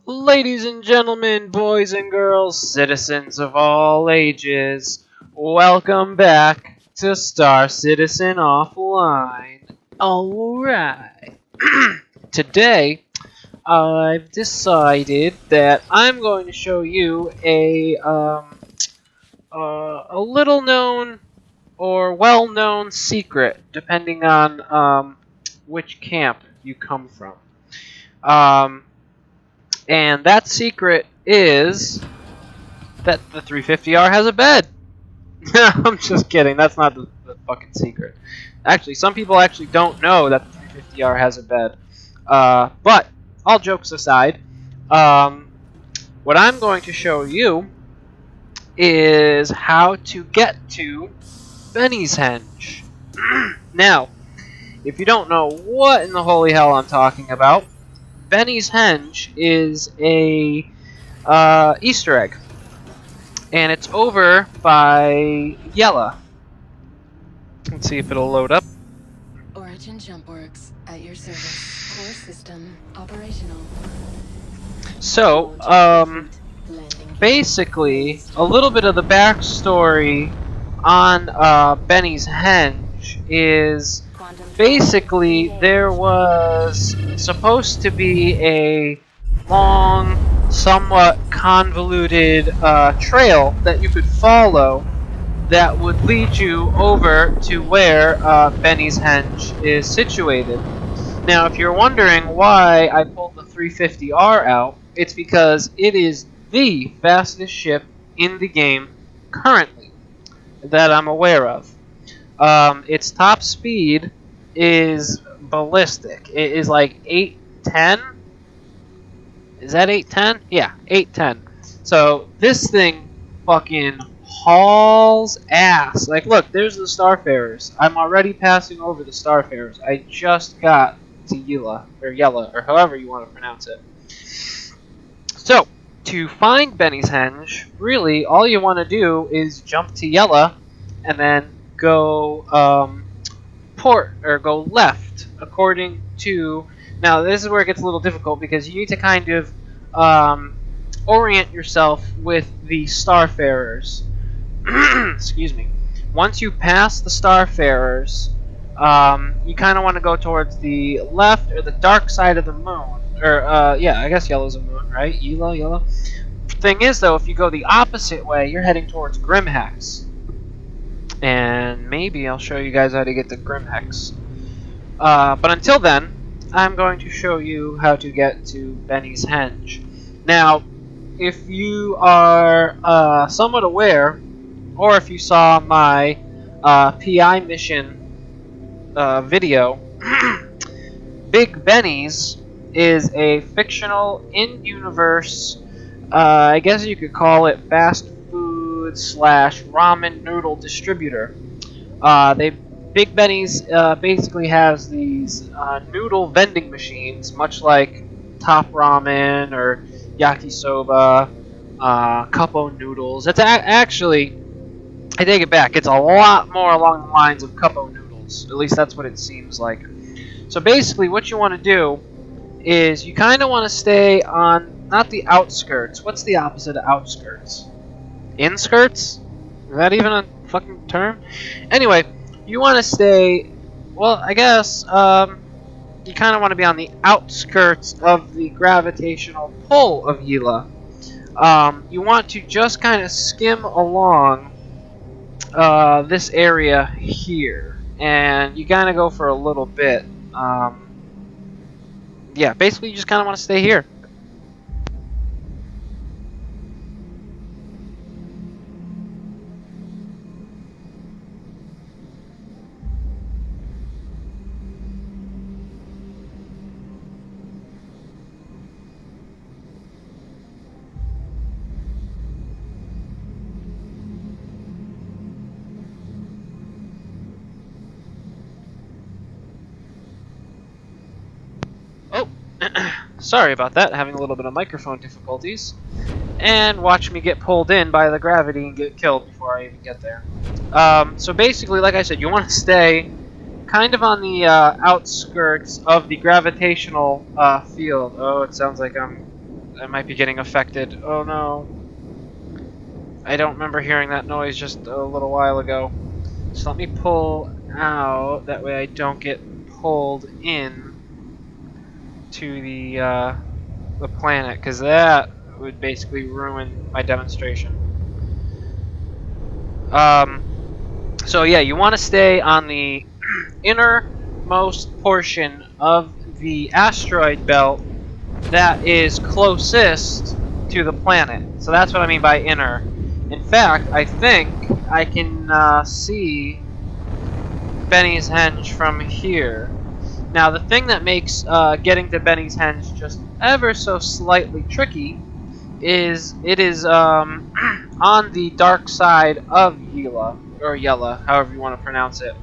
Ladies and gentlemen, boys and girls, citizens of all ages, welcome back to Star Citizen Offline. Alright. Today, I've decided that I'm going to show you a little known or well-known secret, depending on which camp you come from. And that secret is that the 350R has a bed. I'm just kidding. That's not the fucking secret. Actually, some people actually don't know that the 350R has a bed. But all jokes aside, what I'm going to show you is how to get to Benny's Henge. Now, if you don't know what in the holy hell I'm talking about, Benny's Henge is a Easter egg, and it's over by Yela. Let's see if it'll load up. Origin jump works at your service. Core system operational. So, basically, a little bit of the backstory on Benny's Henge is basically there was supposed to be a long, somewhat convoluted trail that you could follow that would lead you over to where Benny's Henge is situated. Now, if you're wondering why I pulled the 350R out, it's because it is the fastest ship in the game currently that I'm aware of. Its top speed is ballistic. It is like 810. Is that 810? Yeah, 810. So this thing fucking hauls ass. Like, look, there's the Starfarers. I'm already passing over the Starfarers. I just got to Yela, or however you want to pronounce it. So, to find Benny's Henge, really, all you want to do is jump to Yela and then go port or go left according to. Now this is where it gets a little difficult because you need to kind of orient yourself with the Starfarers. Excuse me. Once you pass the Starfarers, you kind of want to go towards the left or the dark side of the moon. Or yeah, I guess Yellow's a moon, right? Yela. Thing is, though, if you go the opposite way, you're heading towards Grim Hex. And maybe I'll show you guys how to get to Grim Hex. But until then, I'm going to show you how to get to Benny's Henge. Now, if you are somewhat aware, or if you saw my PI mission video, Big Benny's is a fictional in-universe, I guess you could call it fast food / ramen noodle distributor. Big Benny's basically has these noodle vending machines, much like Top Ramen or Yakisoba, Cuppo noodles. It's actually, I take it back, it's a lot more along the lines of Cuppo noodles. At least that's what it seems like. So basically what you want to do is you kind of want to stay on, not the outskirts. What's the opposite of outskirts? Inskirts? Is that even a fucking term? Anyway, you want to stay, well, I guess, you kind of want to be on the outskirts of the gravitational pull of Yela. You want to just kind of skim along this area here, and you kind of go for a little bit. Yeah, basically you just kind of want to stay here. Oh, sorry about that, having a little bit of microphone difficulties. And watch me get pulled in by the gravity and get killed before I even get there. So basically, like I said, you want to stay kind of on the outskirts of the gravitational field. Oh, it sounds like I'm I might be getting affected. Oh no. I don't remember hearing that noise just a little while ago. So let me pull out, that way I don't get pulled in to the planet, because that would basically ruin my demonstration. So yeah, you want to stay on the innermost portion of the asteroid belt that is closest to the planet. So that's what I mean by inner. In fact, I think I can see Benny's Henge from here. Now, the thing that makes getting to Benny's Henge just ever so slightly tricky is it is on the dark side of Yela, or Yela, however you want to pronounce it.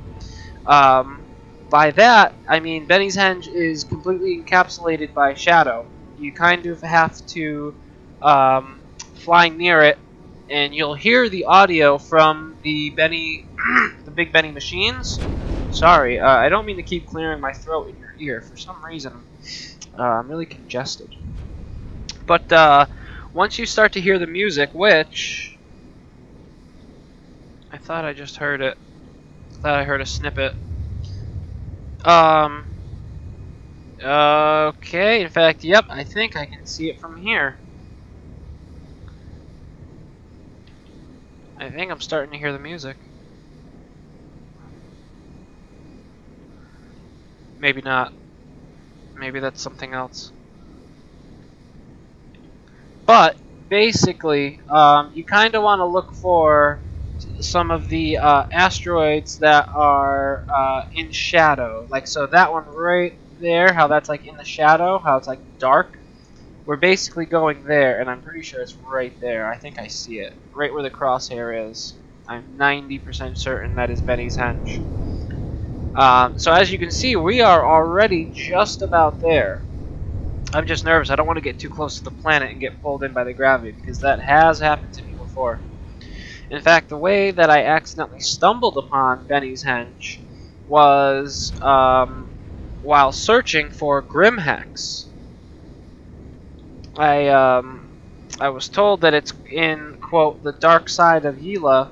By that, I mean Benny's Henge is completely encapsulated by shadow. You kind of have to fly near it, and you'll hear the audio from the the Big Benny machines. Sorry, I don't mean to keep clearing my throat in your ear. For some reason, I'm really congested. But once you start to hear the music, which I thought I just heard it. I thought I heard a snippet. Okay, in fact, yep, I think I can see it from here. I think I'm starting to hear the music. Maybe not. Maybe that's something else. But, basically, you kind of want to look for some of the asteroids that are in shadow. Like, so that one right there, how that's like in the shadow, how it's like dark. We're basically going there, and I'm pretty sure it's right there. I think I see it. Right where the crosshair is. I'm 90% certain that is Benny's Henge. So as you can see, we are already just about there. I'm just nervous. I don't want to get too close to the planet and get pulled in by the gravity, because that has happened to me before. In fact, the way that I accidentally stumbled upon Benny's Henge was while searching for Grim Hex. I was told that it's in, quote, the dark side of Yela,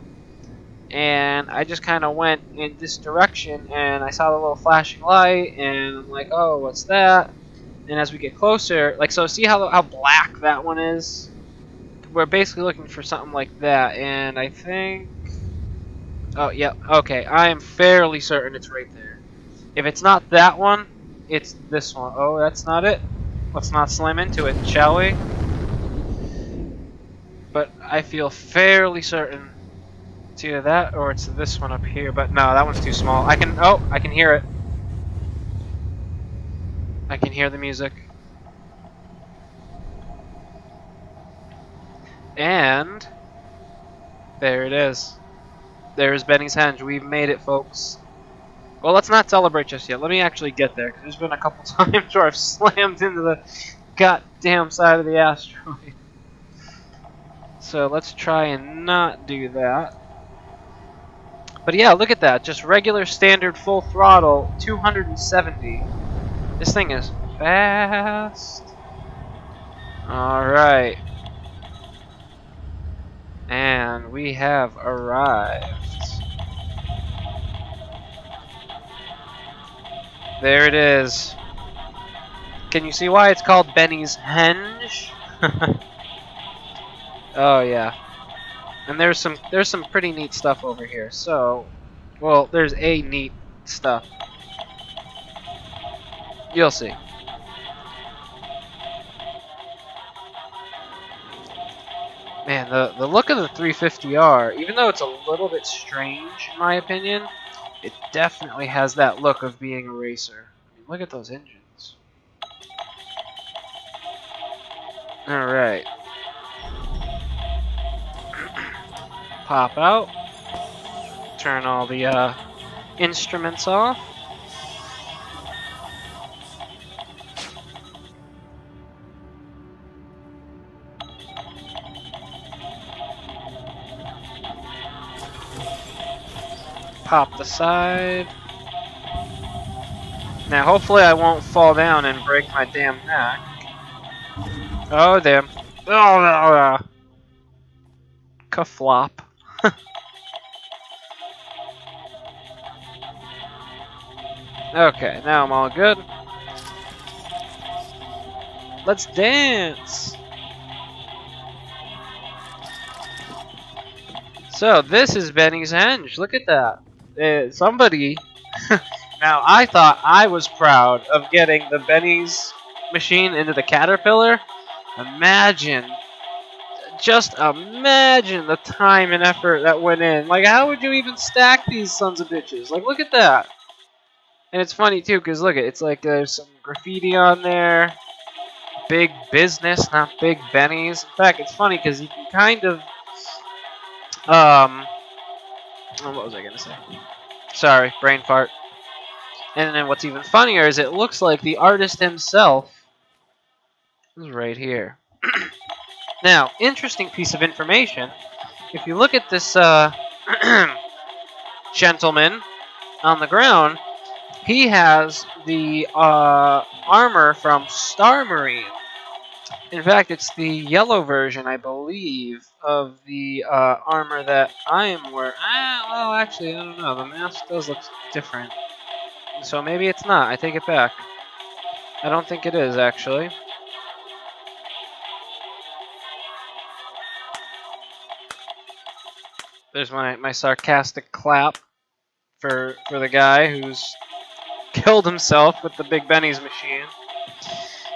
and I just kind of went in this direction, and I saw the little flashing light, and I'm like, oh, what's that? And as we get closer, like, so see how black that one is? We're basically looking for something like that, and I think... Oh, yeah, okay, I am fairly certain it's right there. If it's not that one, it's this one. Oh, that's not it. Let's not slam into it, shall we? But I feel fairly certain it's either that or it's this one up here. But no, that one's too small. I can hear it. I can hear the music. And there it is. There's Benny's Henge. We've made it, folks. Well, let's not celebrate just yet. Let me actually get there, because there's been a couple times where I've slammed into the goddamn side of the asteroid. So let's try and not do that. But yeah, look at that. Just regular standard full throttle, 270. This thing is fast. Alright. And we have arrived. There it is. Can you see why it's called Benny's Henge? Oh yeah. And there's some pretty neat stuff over here. So, well, there's a neat stuff. You'll see. Man, the look of the 350R, even though it's a little bit strange in my opinion, it definitely has that look of being a racer. I mean, look at those engines. Alright. Pop out. Turn all the instruments off. Pop the side. Now hopefully I won't fall down and break my damn neck. Oh, damn. Oh, Kaflop. Okay, now I'm all good. Let's dance! So, this is Benny's Henge. Look at that. Somebody... Now, I thought I was proud of getting the Benny's machine into the Caterpillar. Imagine. Just imagine the time and effort that went in. Like, how would you even stack these sons of bitches? Like, look at that. And it's funny, too, because look, it's like there's some graffiti on there. Big business, not big Bennies. In fact, it's funny because you can kind of... what was I going to say? Sorry, brain fart. And then what's even funnier is it looks like the artist himself is right here. Now, interesting piece of information. If you look at this gentleman on the ground, he has the armor from Star Marine. In fact, it's the yellow version, I believe, of the armor that I am wearing. Well, actually, I don't know. The mask does look different. So maybe it's not. I take it back. I don't think it is, actually. There's my sarcastic clap for the guy who's killed himself with the Big Benny's machine.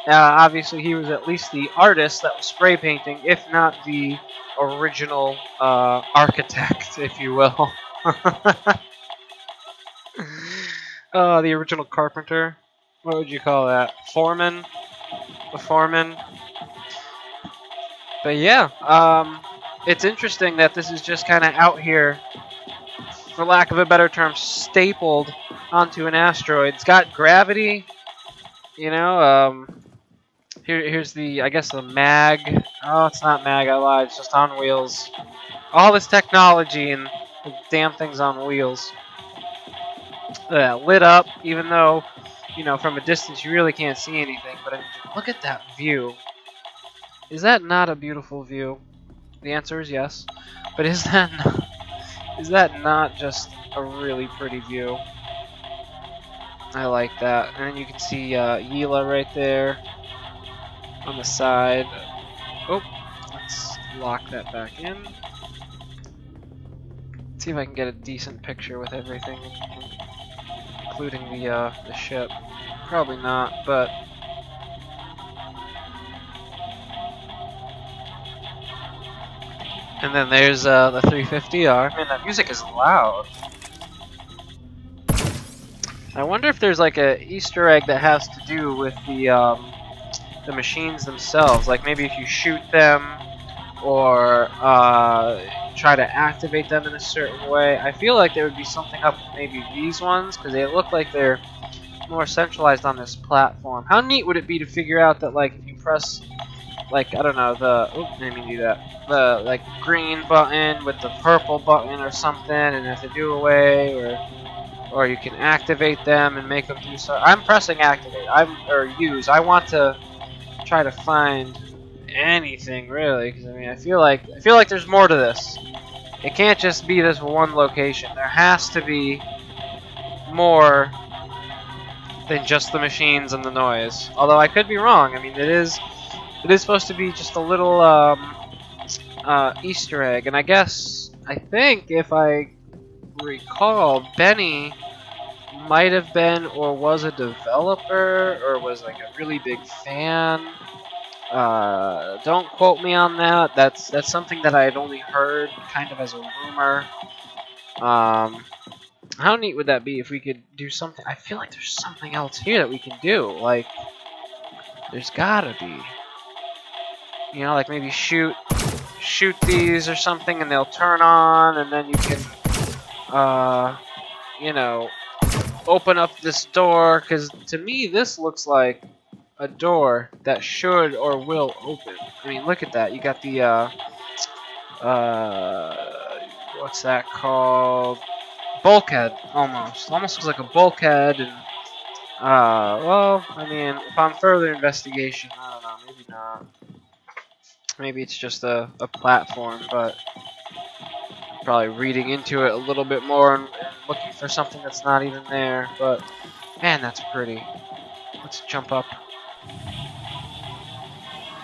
Obviously, he was at least the artist that was spray painting, if not the original architect, if you will. The original carpenter. What would you call that? Foreman? The foreman? But yeah, it's interesting that this is just kind of out here, for lack of a better term, stapled onto an asteroid. It's got gravity, you know. Here's the, I guess, the mag. Oh, it's not mag, I lied. It's just on wheels. All this technology and the damn thing's on wheels. Lit up, even though, you know, from a distance you really can't see anything. But I mean, look at that view. Is that not a beautiful view? The answer is yes. But is that not just a really pretty view? I like that. And then you can see Yela right there on the side. Oh, let's lock that back in. See if I can get a decent picture with everything, including the ship. Probably not, but and then there's the 350R. Man, that music is loud. I wonder if there's like a Easter egg that has to do with the machines themselves. Like maybe if you shoot them or try to activate them in a certain way. I feel like there would be something up with maybe these ones because they look like they're more centralized on this platform. How neat would it be to figure out that like if you press like, I don't know, I didn't mean to do that. The like green button with the purple button or something, and have to do away, or you can activate them and make them do so. I'm pressing activate. Or use. I want to try to find anything really, because I mean I feel like there's more to this. It can't just be this one location. There has to be more than just the machines and the noise. Although I could be wrong. I mean it is supposed to be just a little Easter egg, and I think if I recall, Benny might have been or was a developer or was like a really big fan. Don't quote me on that. That's something that I had only heard kind of as a rumor. How neat would that be if we could do something? I feel like there's something else here that we can do. Like, there's gotta be. You know, like maybe shoot these or something and they'll turn on, and then you can, you know, open up this door, because to me this looks like a door that should or will open. I mean, look at that. You got the, what's that called? Bulkhead, almost. Almost looks like a bulkhead, and, well, I mean, upon further investigation, I don't know, maybe not. Maybe it's just a platform, but probably reading into it a little bit more and looking for something that's not even there. But man, that's pretty. Let's jump up.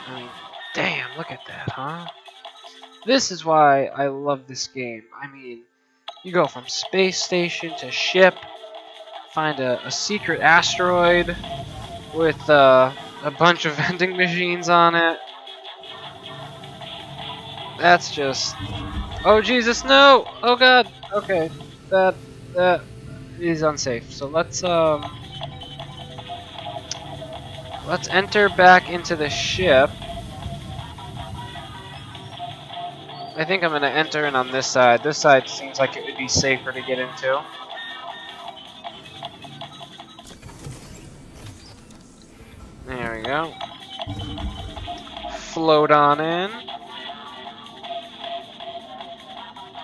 I mean, damn, look at that, huh? This is why I love this game. I mean, you go from space station to ship, find a secret asteroid with a bunch of vending machines on it. That's just... Oh Jesus, no! Oh God! Okay, that is unsafe. So let's enter back into the ship. I think I'm gonna enter in on this side. This side seems like it would be safer to get into. There we go. Float on in.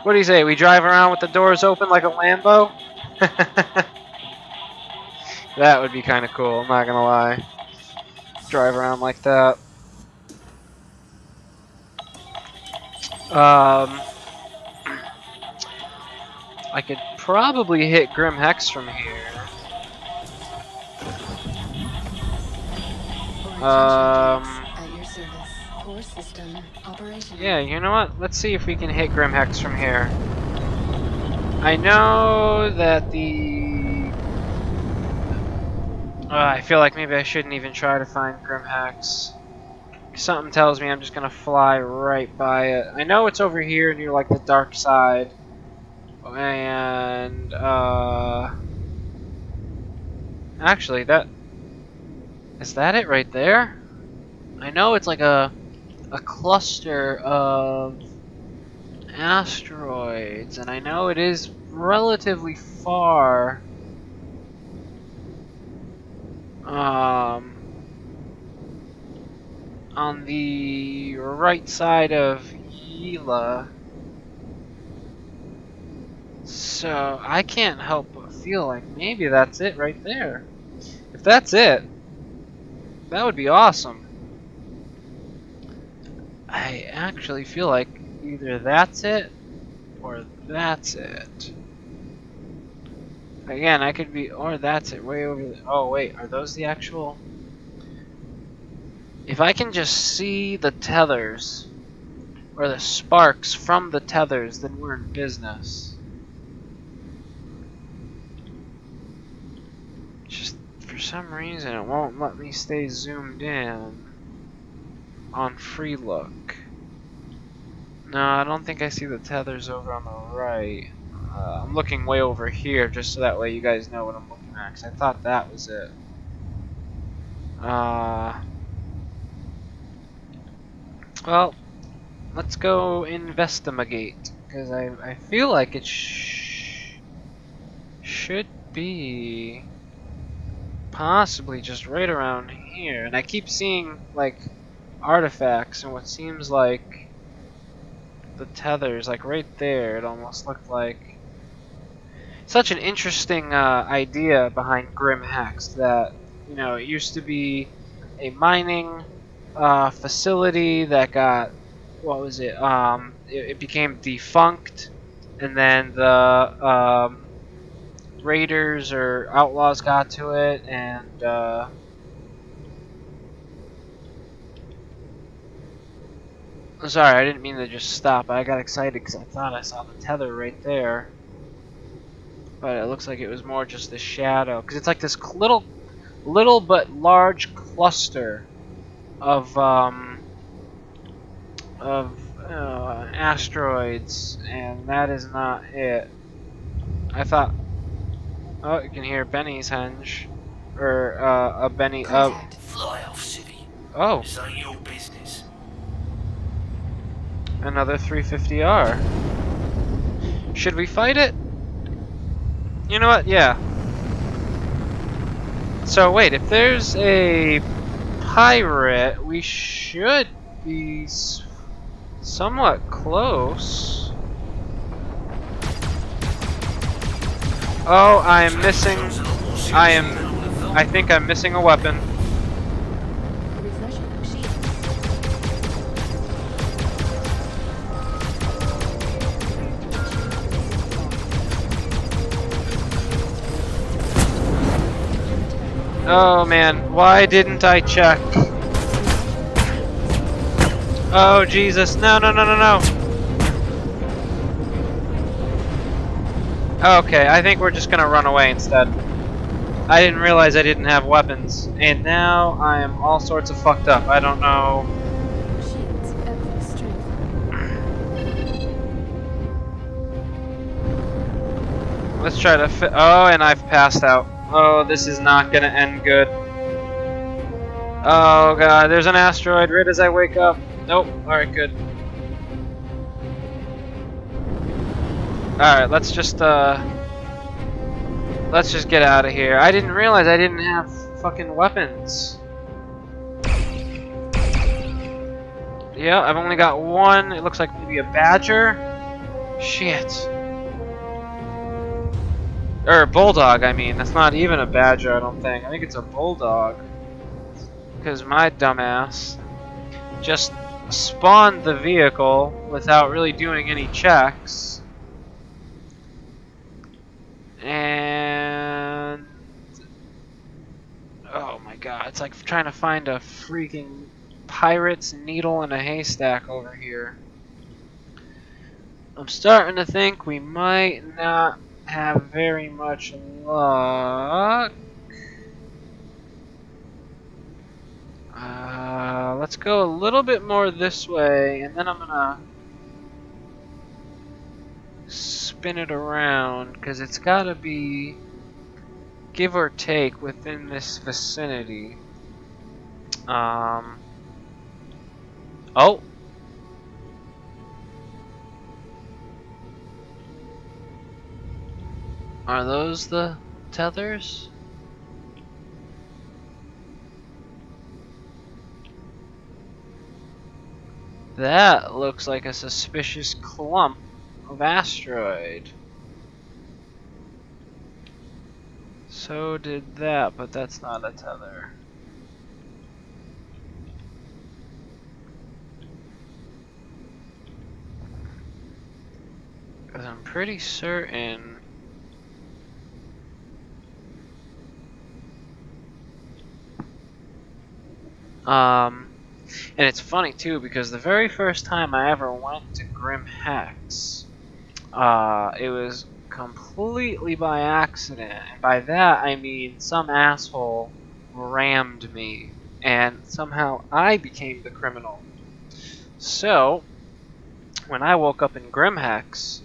What do you say? We drive around with the doors open like a Lambo? That would be kind of cool, I'm not gonna lie. Drive around like that. I could probably hit Grim Hex from here. At your service. Core system operational. Yeah, you know what? Let's see if we can hit Grim Hex from here. I know that I feel like maybe I shouldn't even try to find Grim Hex. Something tells me I'm just gonna fly right by it. I know it's over here near like the dark side. And actually is that it right there? I know it's like a cluster of asteroids, and I know it is relatively far. On the right side of Yela. So I can't help but feel like maybe that's it right there. If that's it, that would be awesome. I actually feel like either that's it or that's it. Again, I could be, or that's it, way over there. Oh wait, are those the actual? If I can just see the tethers, or the sparks from the tethers, then we're in business. Just, for some reason, it won't let me stay zoomed in on free look. No, I don't think I see the tethers over on the right. I'm looking way over here just so that way you guys know what I'm looking at, because I thought that was it. Well, let's go investigate, because I feel like it should be possibly just right around here. And I keep seeing like artifacts and what seems like the tethers, like right there. It almost looked like such an interesting idea behind Grim Hex, that, you know, it used to be a mining facility that got, what was it? It became defunct, and then the raiders or outlaws got to it, and sorry, I didn't mean to just stop. I got excited because I thought I saw the tether right there. But it looks like it was more just the shadow, because it's like this little but large cluster of asteroids, and that is not it. I thought, oh, you can hear Benny's Henge, or a Benny. Fly off, city. Oh, It's not your business. another 350R. Should we fight it? You know what? Yeah. So wait, if there's a pirate, we should be somewhat close. Oh, I am missing. I think I'm missing a weapon. Refreshing machine. Oh man, why didn't I check? Oh Jesus, no, no, no, no, no. Okay, I think we're just gonna run away instead. I didn't realize I didn't have weapons, and now I am all sorts of fucked up. I don't know. Shields at full strength. Let's try to fit. Oh, and I've passed out. Oh, this is not gonna end good. Oh god, there's an asteroid right as I wake up. Nope. Alright, good. Alright, let's just get out of here. I didn't realize I didn't have fucking weapons. Yeah, I've only got one. It looks like maybe a badger. Shit. Or a bulldog, I mean. That's not even a badger, I don't think. I think it's a bulldog. Because my dumbass just spawned the vehicle without really doing any checks. And oh my god, it's like trying to find a freaking pirate's needle in a haystack over here. I'm starting to think we might not have very much luck. Let's go a little bit more this way, and then I'm gonna spin it around, because it's gotta be give or take within this vicinity. Oh. Are those the tethers? That looks like a suspicious clump of asteroid. So did that, but that's not a tether. Because I'm pretty certain and it's funny too, because the very first time I ever went to Grim Hex, it was completely by accident. And by that I mean some asshole rammed me, and somehow I became the criminal. So, when I woke up in Grim Hex,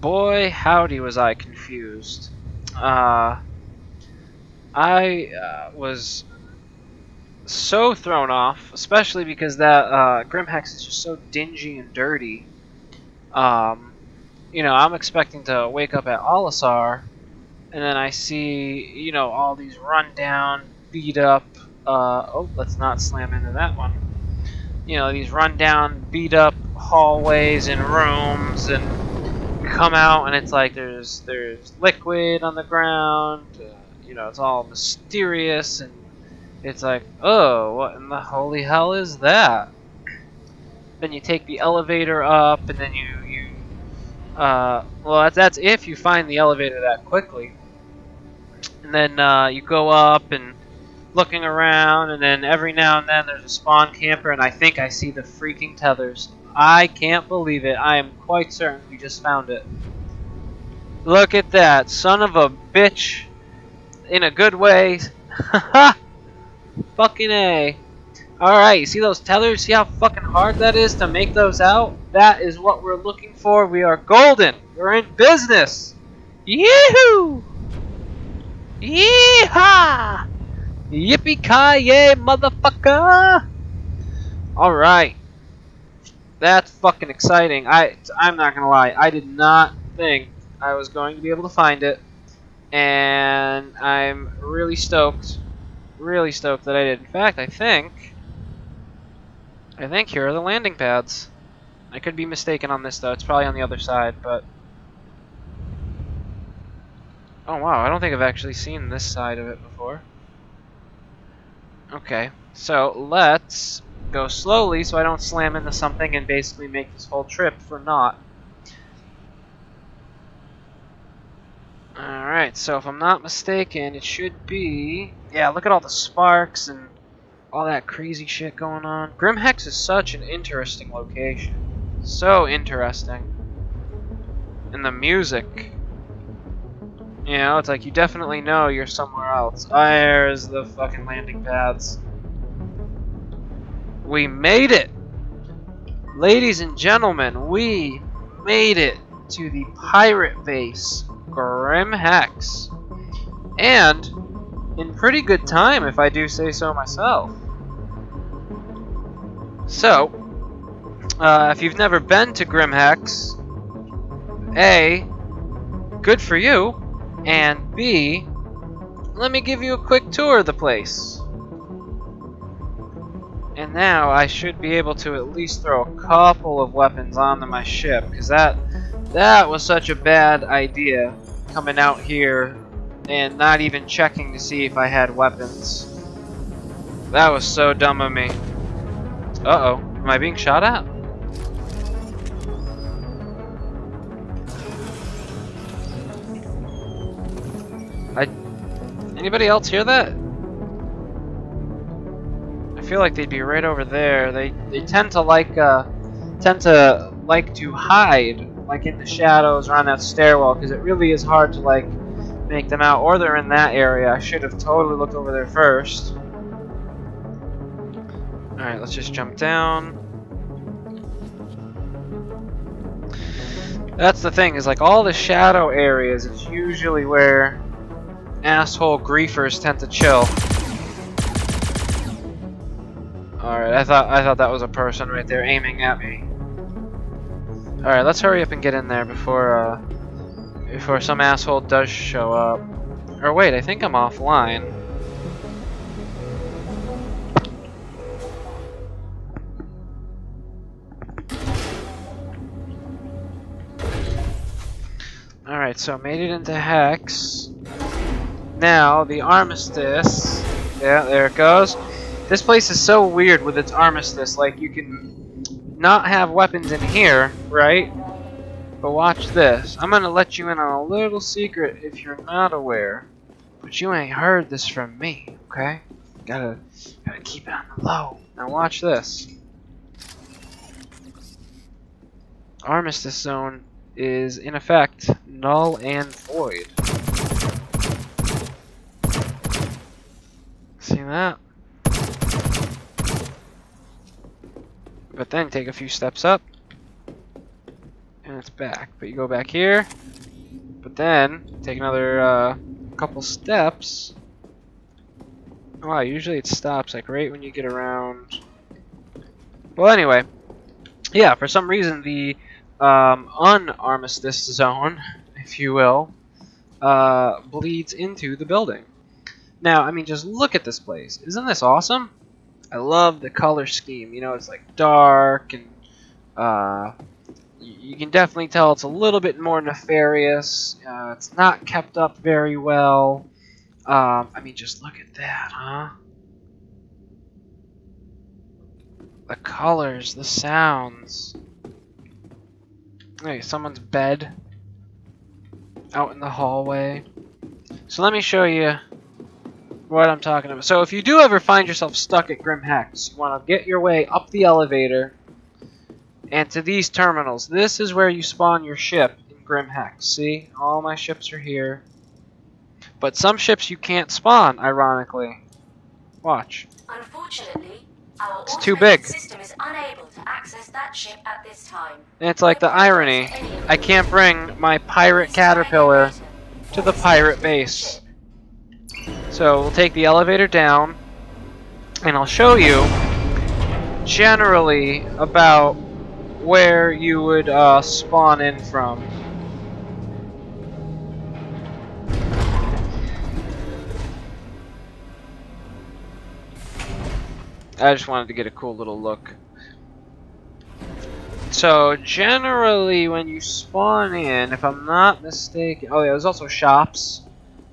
boy howdy was I confused. I was so thrown off, especially because that Grim Hex is just so dingy and dirty. You know, I'm expecting to wake up at Olisar, and then I see, you know, all these rundown, beat up. Oh, let's not slam into that one. You know, these rundown, beat up hallways and rooms, and come out, and it's like there's liquid on the ground. You know, it's all mysterious, and it's like, oh, what in the holy hell is that? Then you take the elevator up, and then well, that's if you find the elevator that quickly. And then you go up and looking around, and then every now and then there's a spawn camper, and I think I see the freaking tethers. I can't believe it. I am quite certain we just found it. Look at that, son of a bitch, in a good way. Haha. Fucking A. Alright, you see those tethers? See how fucking hard that is to make those out? That is what we're looking for. We are golden. We're in business. Yee-hoo! Yee-haw! Yippee-ki-yay, motherfucker! Alright. That's fucking exciting. I'm not gonna lie. I did not think I was going to be able to find it. And I'm really stoked. Really stoked that I did. In fact, I think here are the landing pads. I could be mistaken on this though. It's probably on the other side, but oh wow, I don't think I've actually seen this side of it before. Okay, so let's go slowly so I don't slam into something and basically make this whole trip for naught. Alright, so if I'm not mistaken, it should be... Yeah, look at all the sparks and all that crazy shit going on. Grim Hex is such an interesting location. So interesting. And the music. You know, it's like you definitely know you're somewhere else. There's the fucking landing pads. We made it! Ladies and gentlemen, we made it to the pirate base, Grim Hex. And in pretty good time, if I do say so myself. So, if you've never been to Grim Hex, A, good for you, and B, let me give you a quick tour of the place. And now I should be able to at least throw a couple of weapons onto my ship, because that was such a bad idea, coming out here and not even checking to see if I had weapons. That was so dumb of me. Uh-oh, am I being shot at? Anybody else hear that? I feel like they'd be right over there. They tend to like to hide like in the shadows or on that stairwell, because it really is hard to like make them out, or they're in that area. I should have totally looked over there first. Alright, let's just jump down. That's the thing, is like all the shadow areas, it's usually where asshole griefers tend to chill. Alright, I thought that was a person right there aiming at me. Alright, let's hurry up and get in there before some asshole does show up. Or wait, I think I'm offline. Alright, so made it into Hex. Now, the armistice. Yeah, there it goes. This place is so weird with its armistice. Like, you can not have weapons in here, right? But watch this. I'm gonna let you in on a little secret if you're not aware. But you ain't heard this from me, okay? Gotta keep it on the low. Now watch this. Armistice zone is, in effect, null and void. See that? But then take a few steps up, and it's back. But you go back here, but then take another couple steps. Wow, usually it stops like right when you get around. Well, anyway, yeah, for some reason the un-armistice zone, if you will, bleeds into the building. Now, I mean, just look at this place. Isn't this awesome? I love the color scheme. You know, it's like dark, and you can definitely tell it's a little bit more nefarious. It's not kept up very well. I mean, just look at that, huh? The colors, the sounds. Hey, someone's bed out in the hallway. So let me show you what I'm talking about. So if you do ever find yourself stuck at Grim Hex, you want to get your way up the elevator and to these terminals. This is where you spawn your ship in Grim Hex. See? All my ships are here. But some ships you can't spawn, ironically. Watch. Unfortunately, our It's too big. system is unable to access that ship at this time. And it's like the irony. I can't bring my pirate caterpillar to the pirate base. So we'll take the elevator down, and I'll show you generally about where you would spawn in from. I just wanted to get a cool little look. So generally when you spawn in, if I'm not mistaken, oh yeah, there's also shops.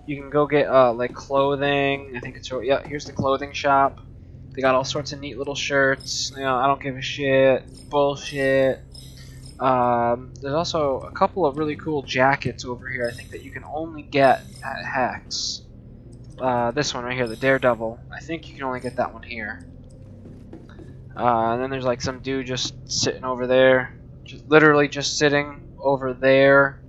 You can go get like clothing. I think it's, yeah, here's the clothing shop. They got all sorts of neat little shirts. You know, I don't give a shit. Bullshit. There's also a couple of really cool jackets over here, I think, that you can only get at Hex. this one right here, the Daredevil. I think you can only get that one here. And then there's like some dude just sitting over there, literally just sitting over there.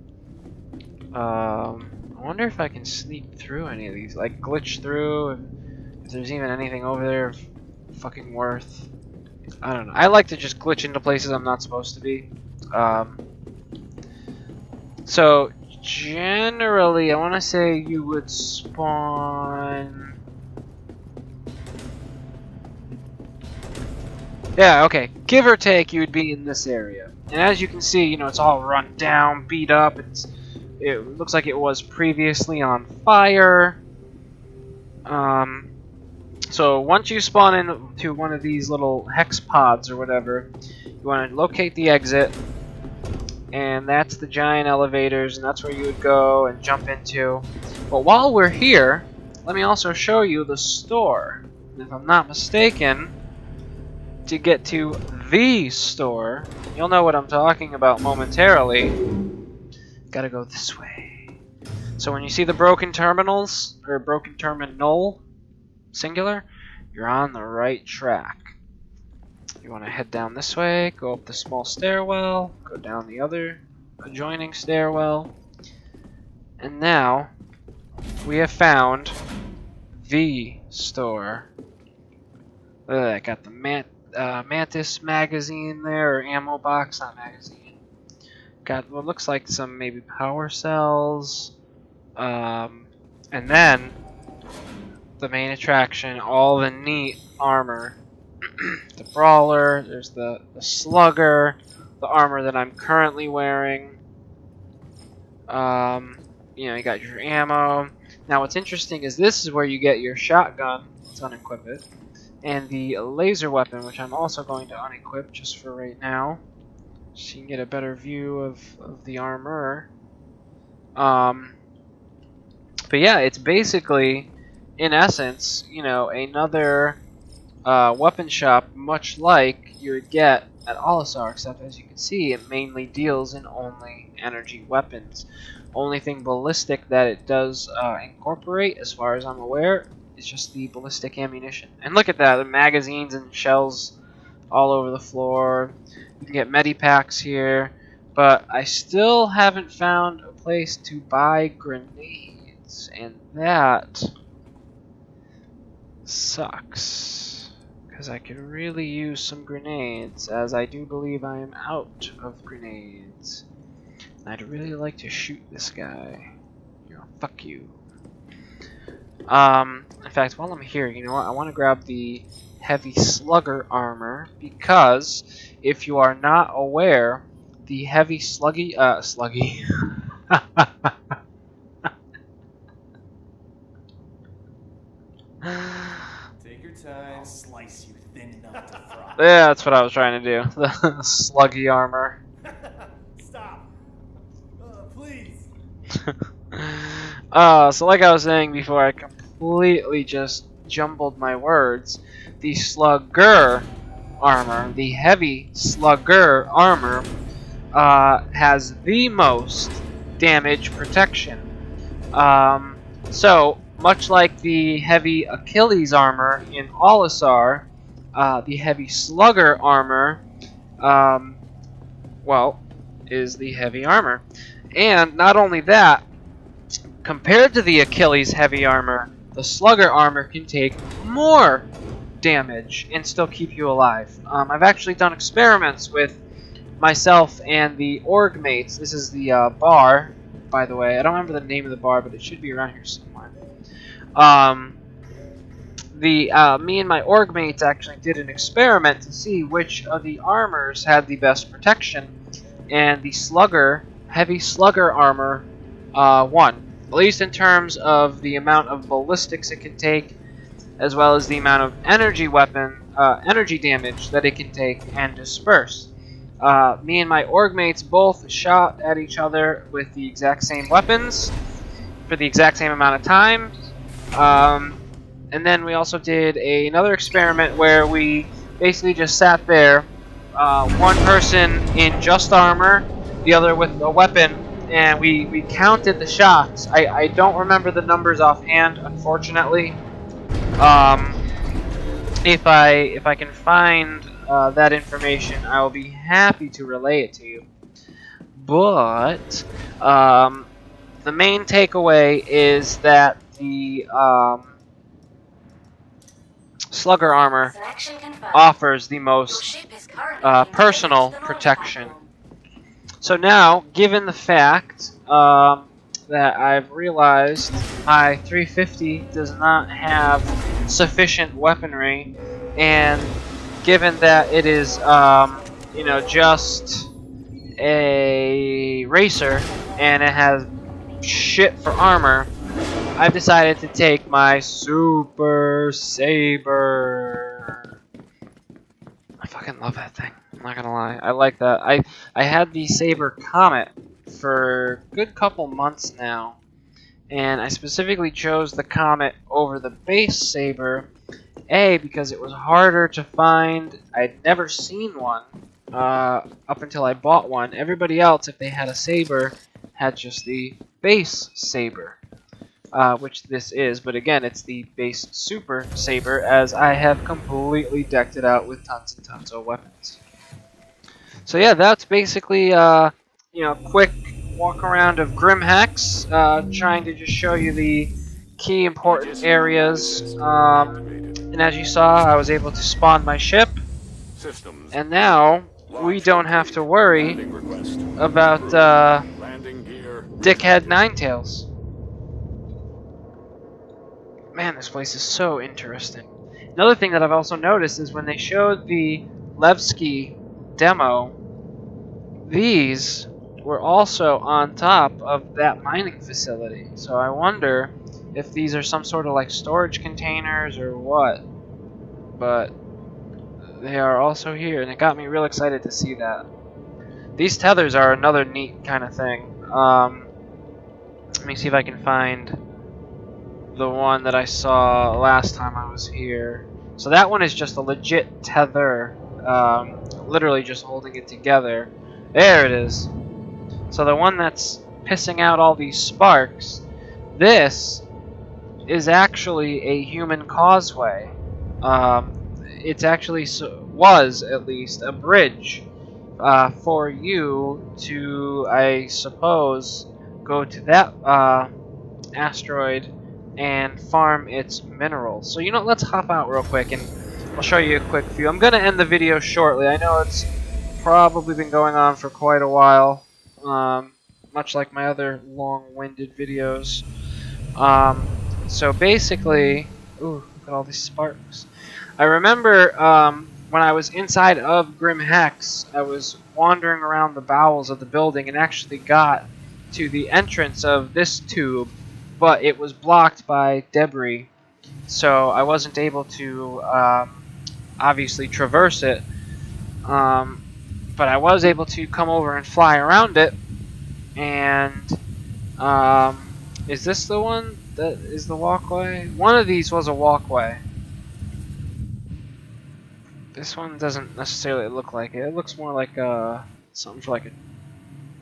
I wonder if I can sneak through any of these, like glitch through, and if there's even anything over there fucking worth. I don't know. I like to just glitch into places I'm not supposed to be. So generally, I want to say you would spawn. Yeah, okay. Give or take, you would be in this area. And as you can see, you know, it's all run down, beat up. It looks like it was previously on fire. So once you spawn into one of these little hex pods or whatever, you want to locate the exit. And that's the giant elevators, and that's where you would go and jump into. But while we're here, let me also show you the store. And if I'm not mistaken, to get to the store, you'll know what I'm talking about momentarily. Gotta go this way. So when you see the broken terminals, or broken terminal, singular, you're on the right track. You want to head down this way, go up the small stairwell, go down the other adjoining stairwell, and now we have found the store. I got the Mantis magazine there, or ammo box, not magazine. Got what looks like some maybe power cells, and then the main attraction, all the neat armor. The brawler, there's the slugger, the armor that I'm currently wearing. You know, you got your ammo. Now what's interesting is this is where you get your shotgun. Let's unequip it. And the laser weapon, which I'm also going to unequip just for right now, so you can get a better view of the armor. But yeah, it's basically, in essence, you know, another weapon shop, much like you would get at Olisar, except as you can see, it mainly deals in only energy weapons. Only thing ballistic that it does incorporate, as far as I'm aware, is just the ballistic ammunition. And look at that, the magazines and shells all over the floor. You can get medipacks here, but I still haven't found a place to buy grenades, and that sucks. Because I could really use some grenades, as I do believe I am out of grenades. And I'd really like to shoot this guy. You know, fuck you. In fact, while I'm here, you know what? I want to grab the heavy slugger armor, because if you are not aware, the heavy sluggy. Take your time, slice you thin enough to fry. Yeah, that's what I was trying to do. The sluggy armor. Stop. Please. So like I was saying before, I completely just jumbled my words. The slugger armor, the heavy slugger armor, has the most damage protection. So much like the heavy Achilles armor in Olisar, the heavy slugger armor, well, is the heavy armor. And not only that, compared to the Achilles heavy armor, the slugger armor can take more damage and still keep you alive. I've actually done experiments with myself and the org mates. This is the bar, by the way. I don't remember the name of the bar, but it should be around here somewhere. Me and my org mates actually did an experiment to see which of the armors had the best protection, and the heavy slugger armor won. At least in terms of the amount of ballistics it can take, as well as the amount of energy damage that it can take and disperse. Me and my org mates both shot at each other with the exact same weapons for the exact same amount of time. And then we also did another experiment where we basically just sat there, one person in just armor, the other with a weapon and we counted the shots. I don't remember the numbers offhand, unfortunately. If I can find that information, I will be happy to relay it to you. But the main takeaway is that the slugger armor Selection confirmed. offers the Your most ship is currently being delivered personal to the launch protection. platform. So now, given the fact that I've realized my 350 does not have sufficient weaponry, and given that it is, you know, just a racer and it has shit for armor, I've decided to take my Super Saber. I fucking love that thing. I'm not gonna lie. I like that. I had the Saber Comet for a good couple months now, and I specifically chose the Comet over the base Saber. A, because it was harder to find. I'd never seen one up until I bought one. Everybody else, if they had a Saber, had just the base Saber, which this is. But again, it's the base Super Saber, as I have completely decked it out with tons and tons of weapons. So yeah, that's basically you know, quick walk around of Grim Hex, trying to just show you the key important areas. And as you saw, I was able to spawn my ship, and now we don't have to worry about Dickhead Ninetails. Man, this place is so interesting. Another thing that I've also noticed is when they showed the Levski demo, these were also on top of that mining facility. So I wonder if these are some sort of like storage containers or what. But they are also here, and it got me real excited to see that. These tethers are another neat kind of thing. Let me see if I can find the one that I saw last time I was here. So that one is just a legit tether, literally just holding it together. There it is. So the one that's pissing out all these sparks, this is actually a human causeway. It's actually, was at least, a bridge for you to, I suppose, go to that asteroid and farm its minerals. So, you know, let's hop out real quick and I'll show you a quick view. I'm going to end the video shortly. I know it's probably been going on for quite a while, much like my other long-winded videos. So basically, ooh, look at all these sparks. I remember when I was inside of Grim Hex, I was wandering around the bowels of the building and actually got to the entrance of this tube, but it was blocked by debris, so I wasn't able to obviously traverse it. But I was able to come over and fly around it, and is this the one that is the walkway? One of these was a walkway. This one doesn't necessarily look like it. It looks more like something for like a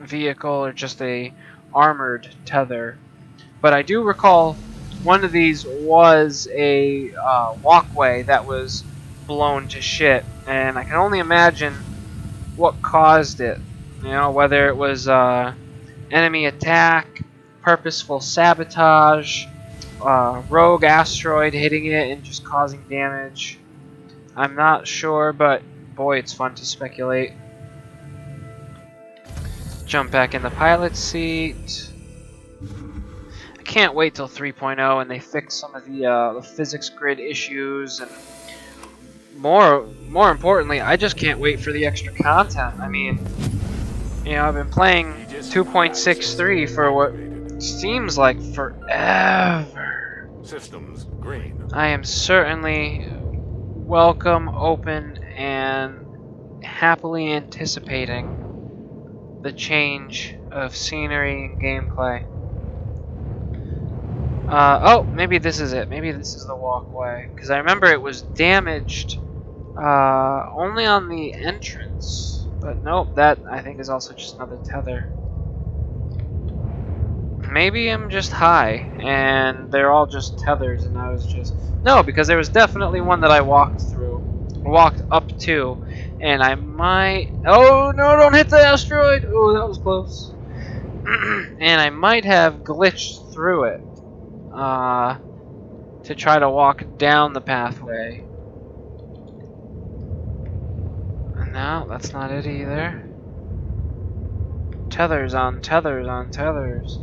vehicle or just a armored tether. But I do recall one of these was a walkway that was blown to shit, and I can only imagine what caused it. You know, whether it was enemy attack, purposeful sabotage, rogue asteroid hitting it and just causing damage. I'm not sure, but boy, it's fun to speculate. Jump back in the pilot seat. I can't wait till 3.0 and they fix some of the physics grid issues, and more importantly, I just can't wait for the extra content. I mean, you know, I've been playing 2.63 for what seems like forever. Systems green. I am certainly welcome, open, and happily anticipating the change of scenery and gameplay. Oh, maybe this is it. Maybe this is the walkway, because I remember it was damaged only on the entrance. But nope, that I think is also just another tether. maybe I'm just high, and they're all just tethers, and I was just... No, because there was definitely one that I walked up to, and I might... Oh, no, don't hit the asteroid! Oh, that was close. And I might have glitched through it, to try to walk down the pathway. And no, that's not it either. Tethers on tethers on tethers.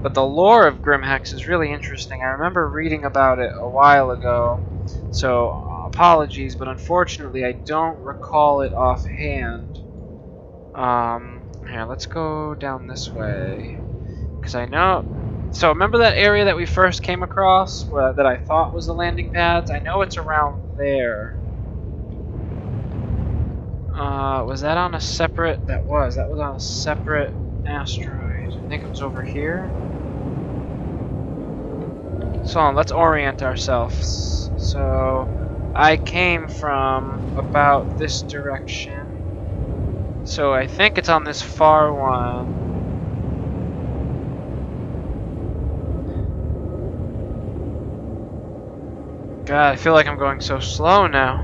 But the lore of Grim Hex is really interesting. I remember reading about it a while ago, so apologies, but unfortunately I don't recall it offhand. Here, let's go down this way, because I know... So remember that area that we first came across, that I thought was the landing pads? I know it's around there. Was that on a separate... That was on a separate asteroid. I think it was over here. So let's orient ourselves. So I came from about this direction. So I think it's on this far one. God, I feel like I'm going so slow now.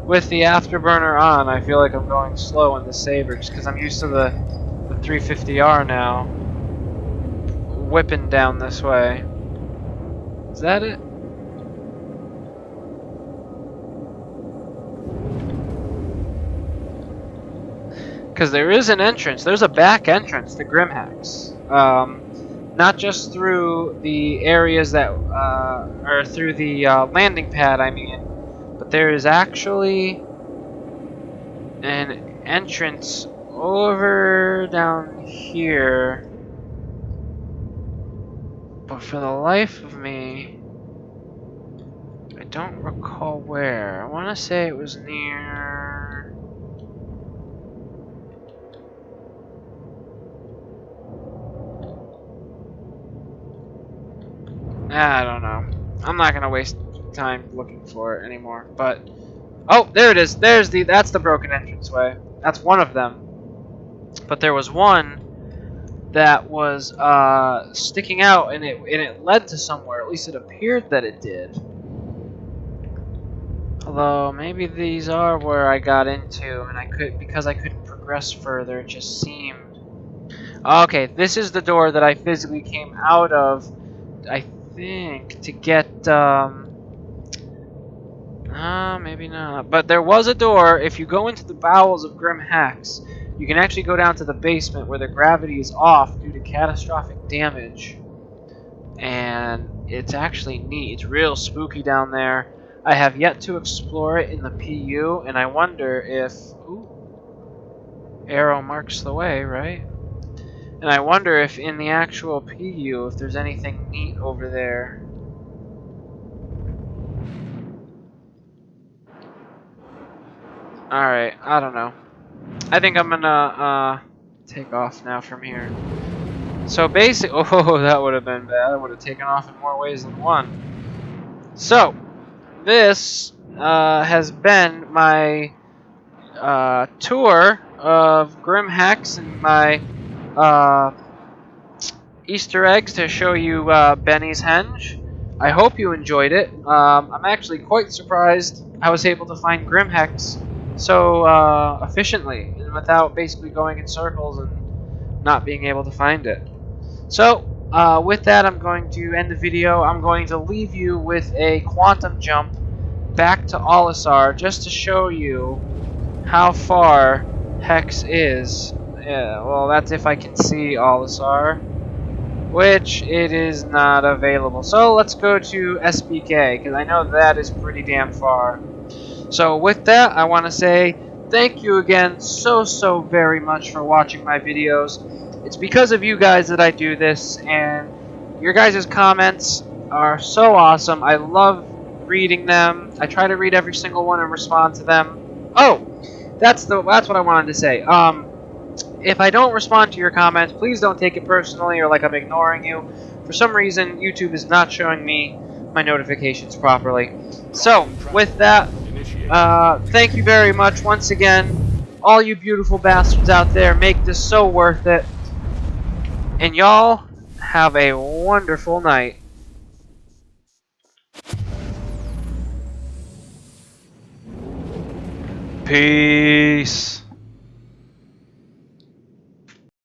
With the afterburner on, I feel like I'm going slow in the Saber, just because I'm used to the 350R now. Whipping down this way. Is that it? Because there is an entrance. There's a back entrance to Grim Hex. Not just through the areas that, or through the landing pad, I mean. But there is actually an entrance over down here. But for the life of me, I don't recall where. I want to say it was near... I don't know. I'm not going to waste time looking for it anymore, but... Oh, there it is. That's the broken entranceway. That's one of them. But there was one that was sticking out, and it led to somewhere. At least it appeared that it did. Although maybe these are where I got into, and because I couldn't progress further, it just seemed. Okay, this is the door that I physically came out of, I think, to get maybe not. But there was a door. If you go into the bowels of Grim Hex, you can actually go down to the basement where the gravity is off due to catastrophic damage. And it's actually neat. It's real spooky down there. I have yet to explore it in the PU, and I wonder if... Ooh, arrow marks the way, right? And I wonder if in the actual PU, if there's anything neat over there. Alright, I don't know. I think I'm gonna take off now from here. So basically, oh, that would have been bad. I would have taken off in more ways than one. So, this has been my tour of Grim Hex and my Easter eggs to show you Benny's Henge. I hope you enjoyed it. I'm actually quite surprised I was able to find Grim Hex so efficiently and without basically going in circles and not being able to find it. So with that, I'm going to end the video. I'm going to leave you with a quantum jump back to Olisar just to show you how far Hex is. Yeah, well, that's if I can see Olisar, which it is not available. So let's go to SBK, because I know that is pretty damn far. So with that, I want to say thank you again so very much for watching my videos. It's because of you guys that I do this, and your guys' comments are so awesome. I love reading them. I try to read every single one and respond to them. Oh, that's what I wanted to say. If I don't respond to your comments, please don't take it personally or like I'm ignoring you. For some reason, YouTube is not showing me my notifications properly. So, with that, thank you very much once again. All you beautiful bastards out there, make this so worth it. And y'all have a wonderful night. Peace.